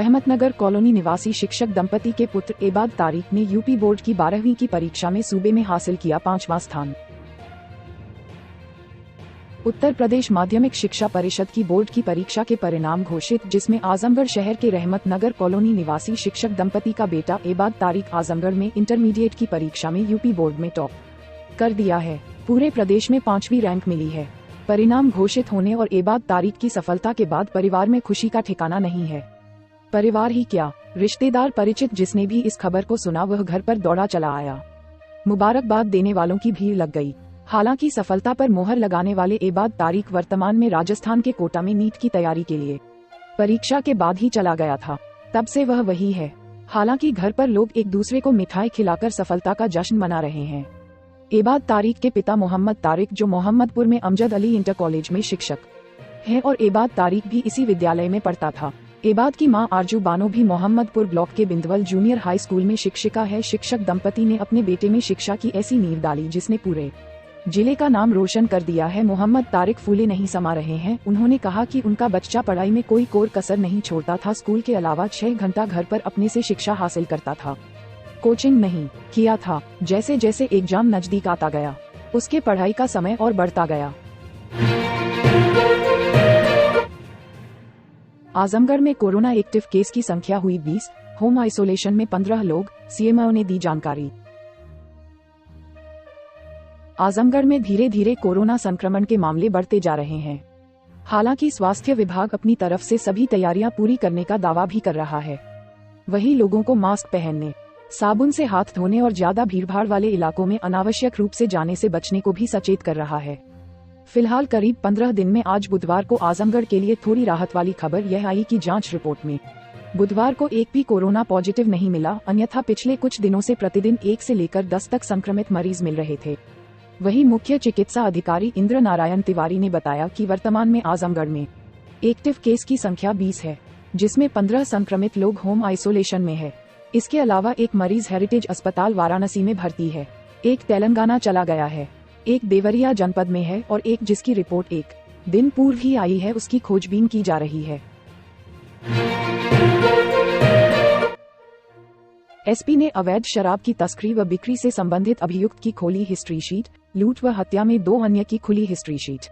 Rahmat Nagar colony निवासी शिक्षक दंपति के पुत्र एबाद तारिक ने यूपी बोर्ड की 12वीं की परीक्षा में सूबे में हासिल किया 5वां स्थान। उत्तर प्रदेश माध्यमिक शिक्षा परिषद की बोर्ड की परीक्षा के परिणाम घोषित, जिसमें आजमगढ़ शहर के रहमतनगर कॉलोनी निवासी शिक्षक दंपति का बेटा एबाद तारिक आजमगढ़ में इंटरमीडिएट की परीक्षा में यूपी बोर्ड में टॉप कर दिया है। पूरे प्रदेश में 5वीं रैंक मिली है। परिणाम घोषित होने और एबाद तारिक की सफलता के बाद परिवार में खुशी का ठिकाना नहीं है। परिवार ही क्या, रिश्तेदार परिचित जिसने भी इस खबर को सुना वह घर पर दौड़ा चला आया। मुबारकबाद देने वालों की भीड़ लग गई। हालांकि सफलता पर मोहर लगाने वाले एबाद तारिक वर्तमान में राजस्थान के कोटा में नीट की तैयारी के लिए परीक्षा के बाद ही चला गया था। तब से वह वही है। हालांकि घर पर लोग एक दूसरे को मिठाई खिलाकर सफलता का जश्न मना रहे हैं। एबाद तारिक के पिता मोहम्मद तारिक, जो मोहम्मदपुर में अमजद अली इंटर कॉलेज में शिक्षक हैं, और एबाद तारिक भी इसी विद्यालय में पढ़ता था। एबाद की मां आरजू बानो भी मोहम्मदपुर ब्लॉक के बिंदवल जूनियर हाई स्कूल में शिक्षिका है। शिक्षक दंपति ने अपने बेटे में शिक्षा की ऐसी नींव डाली जिसने पूरे जिले का नाम रोशन कर दिया है। मोहम्मद तारिक फूले नहीं समा रहे हैं। उन्होंने कहा कि उनका बच्चा पढ़ाई में कोई कोर कसर नहीं छोड़ता था। स्कूल के अलावा 6 घंटा घर पर अपने से शिक्षा हासिल करता था। कोचिंग नहीं किया था। जैसे जैसे एग्जाम नजदीक आता गया, उसके पढ़ाई का समय और बढ़ता गया। आजमगढ़ में कोरोना एक्टिव केस की संख्या हुई 20, होम आइसोलेशन में 15 लोग, सीएमओ ने दी जानकारी। आजमगढ़ में धीरे धीरे कोरोना संक्रमण के मामले बढ़ते जा रहे हैं। हालांकि स्वास्थ्य विभाग अपनी तरफ से सभी तैयारियां पूरी करने का दावा भी कर रहा है। वहीं लोगों को मास्क पहनने, साबुन से हाथ धोने और ज्यादा भीड़भाड़ वाले इलाकों में अनावश्यक रूप से जाने से बचने को भी सचेत कर रहा है। फिलहाल करीब 15 दिन में आज बुधवार को आजमगढ़ के लिए थोड़ी राहत वाली खबर यह आई कि जांच रिपोर्ट में बुधवार को एक भी कोरोना पॉजिटिव नहीं मिला। अन्यथा पिछले कुछ दिनों से प्रतिदिन 1 से लेकर 10 तक संक्रमित मरीज मिल रहे थे। वहीं मुख्य चिकित्सा अधिकारी इंद्र नारायण तिवारी ने बताया कि वर्तमान में आजमगढ़ में एक्टिव केस की संख्या 20 है, जिसमें 15 संक्रमित लोग होम आइसोलेशन में है। इसके अलावा एक मरीज हेरिटेज अस्पताल वाराणसी में भर्ती है, एक तेलंगाना चला गया है, एक देवरिया जनपद में है और एक जिसकी रिपोर्ट 1 दिन पूर्व ही आई है, उसकी खोजबीन की जा रही है। एसपी ने अवैध शराब की तस्करी व बिक्री से संबंधित अभियुक्त की खोली हिस्ट्री शीट। लूट व हत्या में 2 अन्य की खुली हिस्ट्री शीट।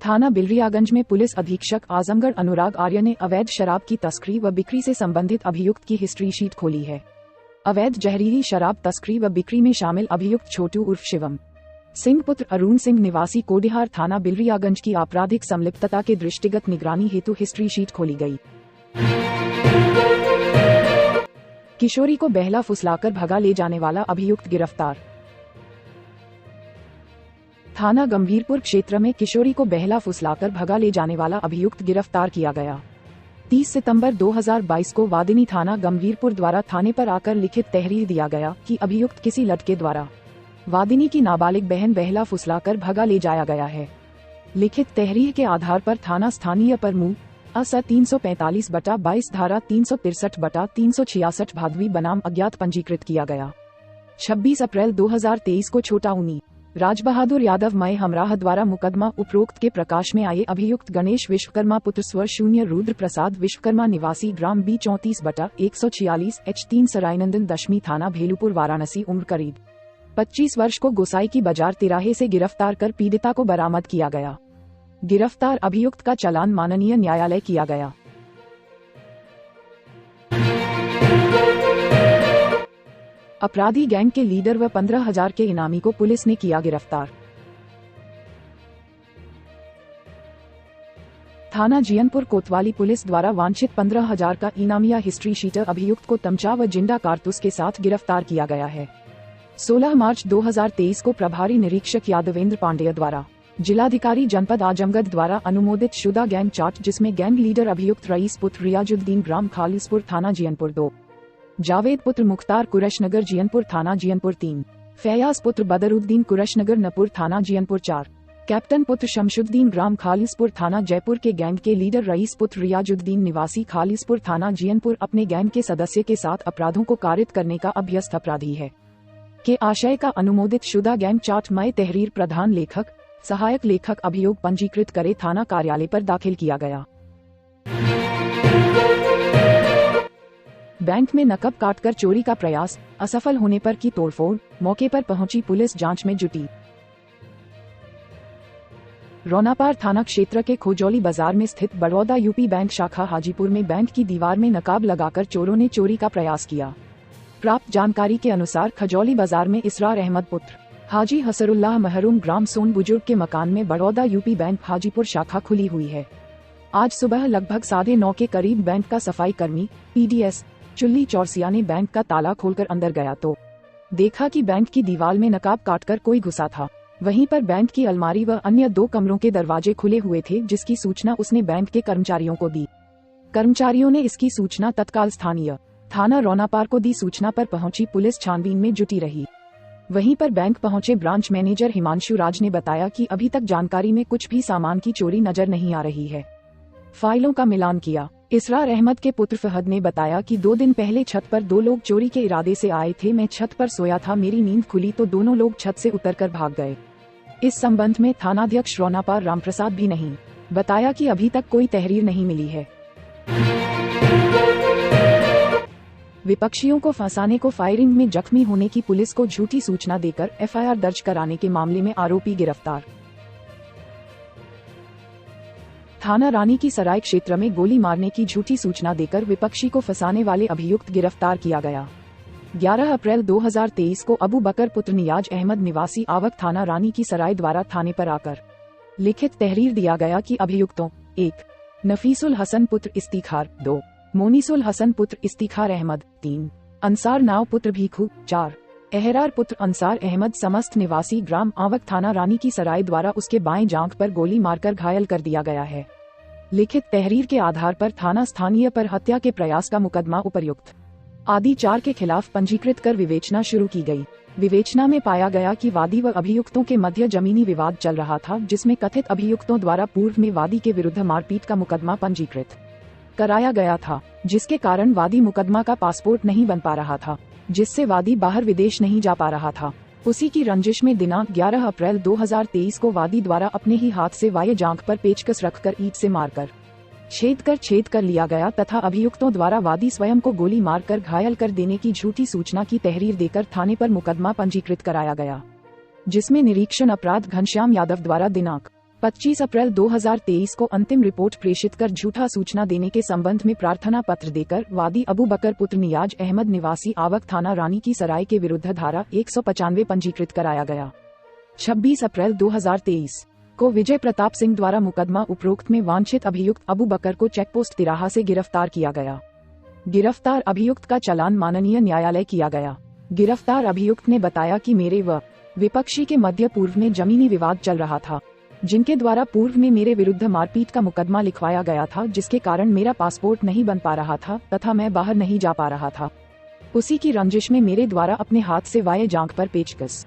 थाना बिलरियागंज में पुलिस अधीक्षक आजमगढ़ अनुराग आर्य ने अवैध शराब की तस्करी व बिक्री से संबंधित अभियुक्त की हिस्ट्री शीट खोली है। अवैध जहरीली शराब तस्करी व बिक्री में शामिल अभियुक्त छोटू उर्फ शिवम सिंह पुत्र अरुण सिंह निवासी कोडिहार थाना बिलरियागंज की आपराधिक संलिप्तता के दृष्टिगत निगरानी हेतु हिस्ट्री शीट खोली गई। किशोरी को बहला फुसलाकर भगा ले जाने वाला अभियुक्त गिरफ्तार। थाना गंभीरपुर क्षेत्र में किशोरी को बहला फुसलाकर भगा ले जाने वाला अभियुक्त गिरफ्तार किया गया। 30 सितंबर 2022 को वादिनी थाना गंभीरपुर द्वारा थाने पर आकर लिखित तहरीर दिया गया कि अभियुक्त किसी लड़के द्वारा वादिनी की नाबालिग बहन बहला फुसलाकर भगा ले जाया गया है। लिखित तहरीर के आधार पर थाना स्थानीय प्रमुख अस 345/22 धारा 363/366 भादवी बनाम अज्ञात पंजीकृत किया गया। 26 अप्रैल 2023 को छोटा उनी राजबहादुर यादव मय हमराह द्वारा मुकदमा उपरोक्त के प्रकाश में आए अभियुक्त गणेश विश्वकर्मा पुत्र स्वर शून्य रुद्र प्रसाद विश्वकर्मा निवासी ग्राम B 34/146 H3 सरायनंदन दशमी थाना भेलुपुर वाराणसी उम्र करीब 25 वर्ष को गोसाई की बाजार तिराहे से गिरफ्तार कर पीड़िता को बरामद किया गया। गिरफ्तार अभियुक्त का चालान माननीय न्यायालय किया गया। अपराधी गैंग के लीडर व 15,000 के इनामी को पुलिस ने किया गिरफ्तार। थाना जियनपुर कोतवाली पुलिस द्वारा वांछित 15,000 का इनामिया हिस्ट्री शीटर अभियुक्त को तमचा व जिंदा कारतूस के साथ गिरफ्तार किया गया है। 16 मार्च 2023 को प्रभारी निरीक्षक यादवेंद्र पांडेय द्वारा जिलाधिकारी जनपद आजमगढ़ द्वारा अनुमोदित शुदा गैंग चार्ट, जिसमें गैंग लीडर अभियुक्त रईस पुत्र रियाजुद्दीन ग्राम खालिसपुर थाना जियनपुर 2, जावेद पुत्र मुख्तार कुरशनगर जियनपुर थाना जियनपुर 3, फैयाज पुत्र बदरुद्दीन कुरशनगर नपुर थाना जियनपुर 4, कैप्टन पुत्र शमशुद्दीन ग्राम खालिसपुर थाना जयपुर के गैंग के लीडर रईस पुत्र रियाजुद्दीन निवासी खालिसपुर थाना जियनपुर अपने गैंग के सदस्य के साथ अपराधों को कारित करने का अभ्यस्त अपराधी है के आशय का अनुमोदित शुदा गैंग चार्ट मय तहरीर प्रधान लेखक सहायक लेखक अभियोग पंजीकृत करे थाना कार्यालय पर दाखिल किया गया। बैंक में नकब काटकर चोरी का प्रयास, असफल होने पर की तोड़फोड़, मौके पर पहुंची पुलिस जांच में जुटी। रौनापार थाना क्षेत्र के खोजौली बाजार में स्थित बड़ौदा यूपी बैंक शाखा हाजीपुर में बैंक की दीवार में नकाब लगाकर चोरों ने चोरी का प्रयास किया। प्राप्त जानकारी के अनुसार खजौली बाजार में इसरार अहमद पुत्र हाजी हसरुल्लाह महरूम ग्राम सोन बुजुर्ग के मकान में बड़ौदा यूपी बैंक हाजीपुर शाखा खुली हुई है। आज सुबह लगभग 9:30 के करीब बैंक का सफाई कर्मी PDS चुल्ली चौरसिया ने बैंक का ताला खोलकर अंदर गया तो देखा कि बैंक की दीवार में नकाब काटकर कोई घुसा था। वहीं पर बैंक की अलमारी व अन्य 2 कमरों के दरवाजे खुले हुए थे, जिसकी सूचना उसने बैंक के कर्मचारियों को दी। कर्मचारियों ने इसकी सूचना तत्काल स्थानीय थाना रौनापार को दी। सूचना पर पहुंची पुलिस छानबीन में जुटी रही। वहीं पर बैंक पहुंचे ब्रांच मैनेजर हिमांशु राज ने बताया कि अभी तक जानकारी में कुछ भी सामान की चोरी नजर नहीं आ रही है। फाइलों का मिलान किया। इसरार अहमद के पुत्र फहद ने बताया कि 2 दिन पहले छत पर 2 लोग चोरी के इरादे से आए थे। मैं छत पर सोया था, मेरी नींद खुली तो दोनों लोग छत से उतरकर भाग गए। इस संबंध में थानाध्यक्ष रौनापार रामप्रसाद भी नहीं बताया कि अभी तक कोई तहरीर नहीं मिली है। विपक्षियों को फंसाने को फायरिंग में जख्मी होने की पुलिस को झूठी सूचना देकर FIR दर्ज कराने के मामले में आरोपी गिरफ्तार। थाना रानी की सराय क्षेत्र में गोली मारने की झूठी सूचना देकर विपक्षी को फंसाने वाले अभियुक्त गिरफ्तार किया गया। 11 अप्रैल 2023 को अबू बकर पुत्र नियाज अहमद निवासी आवक थाना रानी की सराय द्वारा थाने पर आकर लिखित तहरीर दिया गया कि अभियुक्तों 1. नफीसुल हसन पुत्र इस्तिखार, 2. मोनीसुल हसन पुत्र इस्तिखार अहमद, 3. अंसार नाव पुत्र भीखू, 4. एहरार पुत्र अंसार अहमद समस्त निवासी ग्राम आवक थाना रानी की सराय द्वारा उसके बाएं जांघ पर गोली मारकर घायल कर दिया गया है। लिखित तहरीर के आधार पर थाना स्थानीय पर हत्या के प्रयास का मुकदमा उपर्युक्त आदि 4 के खिलाफ पंजीकृत कर विवेचना शुरू की गई। विवेचना में पाया गया कि वादी व अभियुक्तों के मध्य जमीनी विवाद चल रहा था, जिसमें कथित अभियुक्तों द्वारा पूर्व में वादी के विरुद्ध मारपीट का मुकदमा पंजीकृत कराया गया था, जिसके कारण वादी मुकदमा का पासपोर्ट नहीं बन पा रहा था, जिससे वादी बाहर विदेश नहीं जा पा रहा था। उसी की रंजिश में दिनांक 11 अप्रैल 2023 को वादी द्वारा अपने ही हाथ से वाये जांघ पर पेचकस रखकर ईंट से मारकर छेद कर लिया गया तथा अभियुक्तों द्वारा वादी स्वयं को गोली मारकर घायल कर देने की झूठी सूचना की तहरीर देकर थाने पर मुकदमा पंजीकृत कराया गया, जिसमें निरीक्षण अपराध घनश्याम यादव द्वारा दिनांक 25 अप्रैल 2023 को अंतिम रिपोर्ट प्रेषित कर झूठा सूचना देने के संबंध में प्रार्थना पत्र देकर वादी अबू बकर पुत्र नियाज अहमद निवासी आवक थाना रानी की सराय के विरुद्ध धारा 195 पंजीकृत कराया गया। 26 अप्रैल 2023 को विजय प्रताप सिंह द्वारा मुकदमा उपरोक्त में वांछित अभियुक्त अबू बकर को चेकपोस्ट तिराहा से गिरफ्तार किया गया। गिरफ्तार अभियुक्त का चालान माननीय न्यायालय किया गया। गिरफ्तार अभियुक्त ने बताया कि मेरे व विपक्षी के मध्य पूर्व में जमीनी विवाद चल रहा था, जिनके द्वारा पूर्व में मेरे विरुद्ध मारपीट का मुकदमा लिखवाया गया था, जिसके कारण मेरा पासपोर्ट नहीं बन पा रहा था तथा मैं बाहर नहीं जा पा रहा था। उसी की रंजिश में मेरे द्वारा अपने हाथ से वाये जांघ पर पेचकस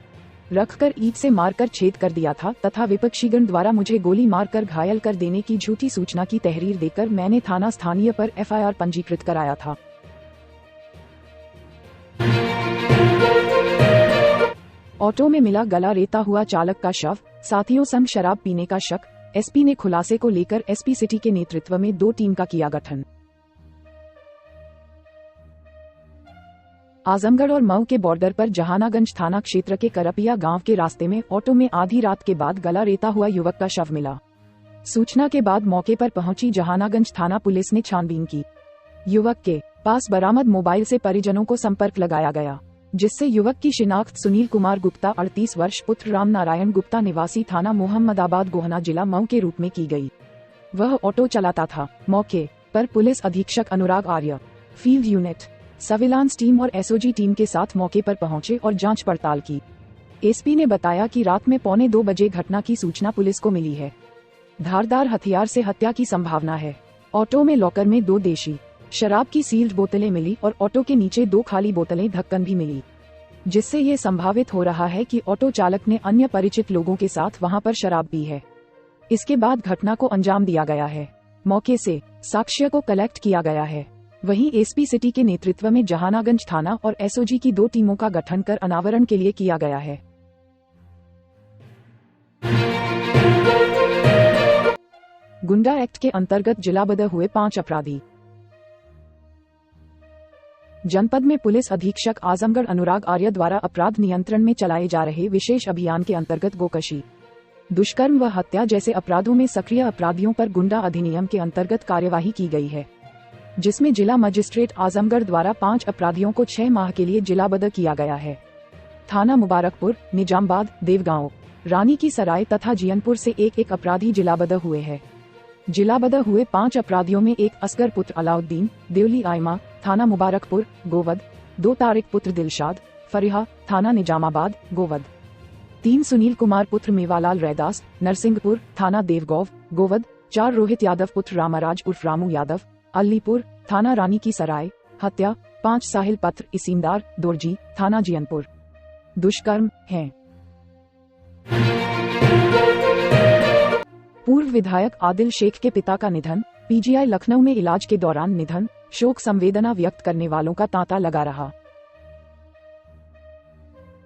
रखकर ईंट से मारकर छेद कर दिया था तथा विपक्षीगण द्वारा मुझे गोली मारकर घायल कर देने की झूठी सूचना की तहरीर देकर मैंने थाना स्थानीय पर FIR पंजीकृत कराया था। ऑटो में मिला गला रेता हुआ चालक का शव, साथियों संग शराब पीने का शक। SP ने खुलासे को लेकर SP सिटी के नेतृत्व में 2 टीम का किया गठन। आजमगढ़ और मऊ के बॉर्डर पर जहानागंज थाना क्षेत्र के करपिया गांव के रास्ते में ऑटो में आधी रात के बाद गला रेता हुआ युवक का शव मिला। सूचना के बाद मौके पर पहुंची जहानागंज थाना पुलिस ने छानबीन की। युवक के पास बरामद मोबाइल से परिजनों को संपर्क लगाया गया, जिससे युवक की शिनाख्त सुनील कुमार गुप्ता 38 वर्ष पुत्र राम नारायण गुप्ता निवासी थाना मोहम्मदाबाद गोहना जिला मऊ के रूप में की गई। वह ऑटो चलाता था। मौके पर पुलिस अधीक्षक Anurag Arya, field unit surveillance team और SOG टीम के साथ मौके पर पहुंचे और जांच पड़ताल की। SP ने बताया कि रात में 1:45 बजे घटना की सूचना पुलिस को मिली है। धारदार हथियार से हत्या की संभावना है। ऑटो में लॉकर में 2 देशी शराब की सील्ड बोतलें मिली और ऑटो के नीचे 2 खाली बोतलें ढक्कन भी मिली, जिससे ये संभावित हो रहा है कि ऑटो चालक ने अन्य परिचित लोगों के साथ वहां पर शराब पी है। इसके बाद घटना को अंजाम दिया गया है। मौके से साक्ष्य को कलेक्ट किया गया है। वहीं SP सिटी के नेतृत्व में जहानागंज थाना और SOG की 2 टीमों का गठन कर अनावरण के लिए किया गया है। गुंडा एक्ट के अंतर्गत जिलाबद्ध हुए 5 अपराधी। जनपद में पुलिस अधीक्षक आजमगढ़ अनुराग आर्य द्वारा अपराध नियंत्रण में चलाए जा रहे विशेष अभियान के अंतर्गत गोकशी, दुष्कर्म व हत्या जैसे अपराधों में सक्रिय अपराधियों पर गुंडा अधिनियम के अंतर्गत कार्यवाही की गई है, जिसमें जिला मजिस्ट्रेट आजमगढ़ द्वारा 5 अपराधियों को 6 माह के लिए जिलाबद्ध किया गया है। थाना मुबारकपुर, निजामबाद, देवगांव, रानी की सराय तथा जियनपुर से एक अपराधी जिलाबद्ध हुए हैं। जिलाबद्ध हुए 5 अपराधियों में एक असगर पुत्र अलाउद्दीन, देवली आयमा, थाना मुबारकपुर, गोवद, 2 तारिक पुत्र दिलशाद, फरिहा, थाना निजामाबाद, गोवद, 3 सुनील कुमार पुत्र मेवालाल रैदास, नरसिंहपुर, थाना देवगौव, गोवद, 4 रोहित यादव पुत्र रामराज उर्फ रामू यादव, अलीपुर, थाना रानी की सराय, हत्या, 5 साहिल पत्र इसीमदार, दोरजी, थाना जियनपुर, दुष्कर्म हैं। पूर्व विधायक आदिल शेख के पिता का निधन, पीजीआई लखनऊ में इलाज के दौरान निधन, शोक संवेदना व्यक्त करने वालों का तांता लगा रहा।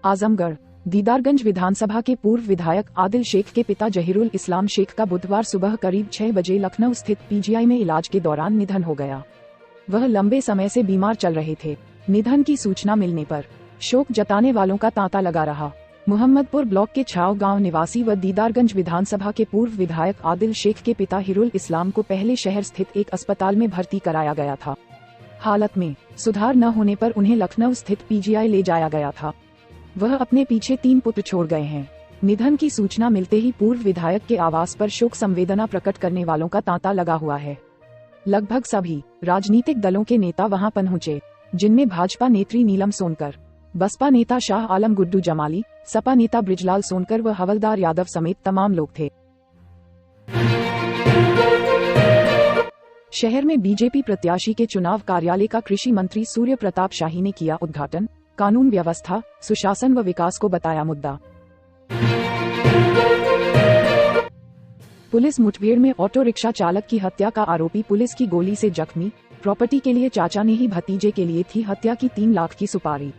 आजमगढ़, दीदारगंज विधानसभा के पूर्व विधायक आदिल शेख के पिता जहीरुल इस्लाम शेख का बुधवार सुबह करीब 6 बजे लखनऊ स्थित पीजीआई में इलाज के दौरान निधन हो गया। वह लंबे समय से बीमार चल रहे थे। निधन की सूचना मिलने पर शोक जताने वालों का तांता लगा रहा। मोहम्मदपुर ब्लॉक के छाव गांव निवासी व दीदारगंज विधानसभा के पूर्व विधायक आदिल शेख के पिता हिरुल इस्लाम को पहले शहर स्थित एक अस्पताल में भर्ती कराया गया था। हालत में सुधार न होने पर उन्हें लखनऊ स्थित पीजीआई ले जाया गया था। वह अपने पीछे 3 पुत्र छोड़ गए हैं। निधन की सूचना मिलते ही पूर्व विधायक के आवास पर शोक संवेदना प्रकट करने वालों का तांता लगा हुआ है। लगभग सभी राजनीतिक दलों के नेता वहां पहुंचे, जिनमें भाजपा नेत्री नीलम सोनकर, बसपा नेता शाह आलम गुड्डू जमाली, सपा नेता ब्रिजलाल सोनकर व हवलदार यादव समेत तमाम लोग थे। शहर में बीजेपी प्रत्याशी के चुनाव कार्यालय का कृषि मंत्री सूर्य प्रताप शाही ने किया उद्घाटन। कानून व्यवस्था, सुशासन व विकास को बताया मुद्दा। पुलिस मुठभेड़ में ऑटो रिक्शा चालक की हत्या का आरोपी पुलिस की गोली से जख्मी। प्रॉपर्टी के लिए चाचा ने ही भतीजे के लिए थी हत्या की 3 लाख की सुपारी।